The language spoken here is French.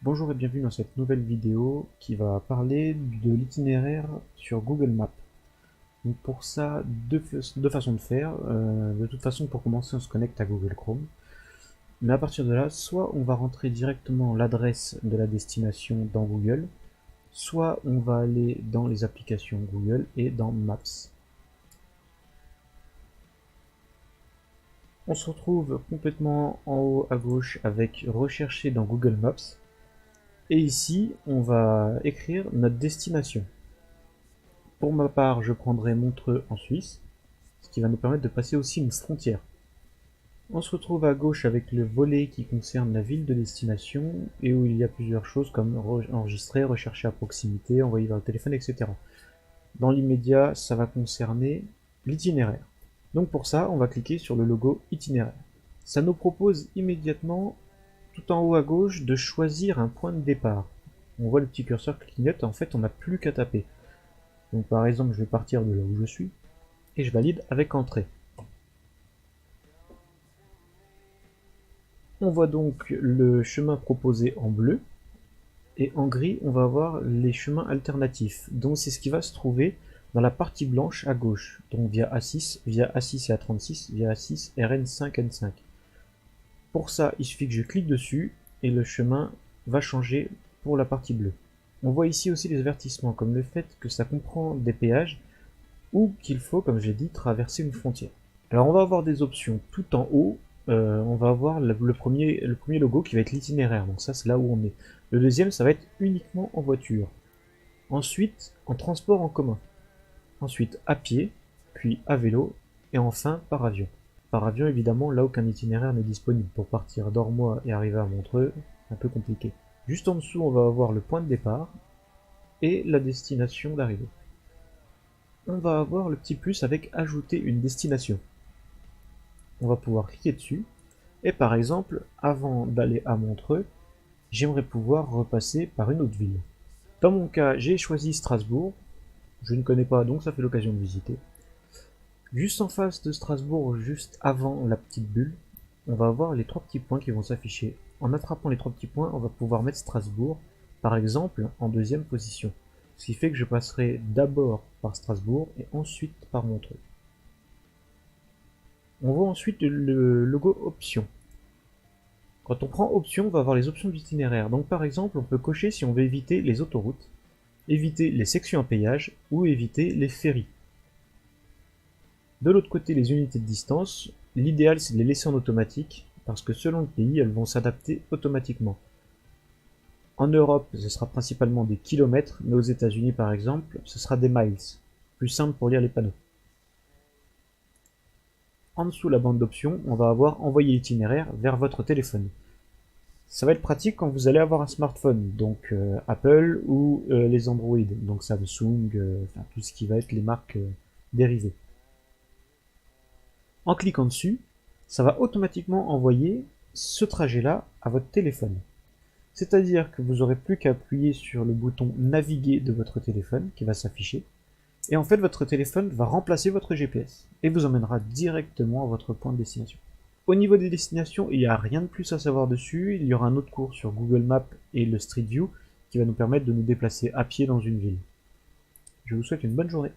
Bonjour et bienvenue dans cette nouvelle vidéo qui va parler de l'itinéraire sur Google Maps. Donc pour ça, deux façons de faire. De toute façon, pour commencer, on se connecte à Google Chrome. Mais à partir de là, soit on va rentrer directement l'adresse de la destination dans Google, soit on va aller dans les applications Google et dans Maps. On se retrouve complètement en haut à gauche avec Rechercher dans Google Maps. Et ici, on va écrire notre destination. Pour ma part, je prendrai Montreux en Suisse, ce qui va nous permettre de passer aussi une frontière. On se retrouve à gauche avec le volet qui concerne la ville de destination et où il y a plusieurs choses comme enregistrer, rechercher à proximité, envoyer vers le téléphone, etc. Dans l'immédiat, ça va concerner l'itinéraire. Donc pour ça, on va cliquer sur le logo itinéraire. Ça nous propose immédiatement, tout en haut à gauche, de choisir un point de départ. On voit le petit curseur qui clignote, en fait on n'a plus qu'à taper. Donc par exemple, je vais partir de là où je suis, et je valide avec entrée. On voit donc le chemin proposé en bleu, et en gris, on va avoir les chemins alternatifs. Donc c'est ce qui va se trouver dans la partie blanche à gauche, donc via A6, via A6 et A36, via A6, RN5, N5. Pour ça, il suffit que je clique dessus, et le chemin va changer pour la partie bleue. On voit ici aussi les avertissements, comme le fait que ça comprend des péages, ou qu'il faut, comme j'ai dit, traverser une frontière. Alors on va avoir des options tout en haut, on va avoir le premier logo qui va être l'itinéraire, donc ça c'est là où on est. Le deuxième, ça va être uniquement en voiture. Ensuite, en transport en commun. Ensuite, à pied, puis à vélo, et enfin par avion. Par avion, évidemment, là aucun itinéraire n'est disponible. Pour partir d'Ormois et arriver à Montreux, un peu compliqué. Juste en dessous, on va avoir le point de départ et la destination d'arrivée. On va avoir le petit plus avec ajouter une destination. On va pouvoir cliquer dessus, et par exemple, avant d'aller à Montreux, j'aimerais pouvoir repasser par une autre ville. Dans mon cas, j'ai choisi Strasbourg, je ne connais pas donc ça fait l'occasion de visiter. Juste en face de Strasbourg, juste avant la petite bulle, on va avoir les trois petits points qui vont s'afficher. En attrapant les trois petits points, on va pouvoir mettre Strasbourg, par exemple, en deuxième position. Ce qui fait que je passerai d'abord par Strasbourg et ensuite par Montreux. On voit ensuite le logo Options. Quand on prend Options, on va avoir les options d'itinéraire. Donc par exemple, on peut cocher si on veut éviter les autoroutes, éviter les sections à péage ou éviter les ferries. De l'autre côté, les unités de distance, l'idéal c'est de les laisser en automatique, parce que selon le pays, elles vont s'adapter automatiquement. En Europe, ce sera principalement des kilomètres, mais aux États-Unis par exemple, ce sera des miles. Plus simple pour lire les panneaux. En dessous la bande d'options, on va avoir envoyer l'itinéraire vers votre téléphone. Ça va être pratique quand vous allez avoir un smartphone, donc Apple ou les Android, donc Samsung, enfin tout ce qui va être les marques dérivées. En cliquant dessus, ça va automatiquement envoyer ce trajet-là à votre téléphone. C'est-à-dire que vous n'aurez plus qu'à appuyer sur le bouton naviguer de votre téléphone qui va s'afficher, et en fait votre téléphone va remplacer votre GPS et vous emmènera directement à votre point de destination. Au niveau des destinations, il n'y a rien de plus à savoir dessus, il y aura un autre cours sur Google Maps et le Street View qui va nous permettre de nous déplacer à pied dans une ville. Je vous souhaite une bonne journée.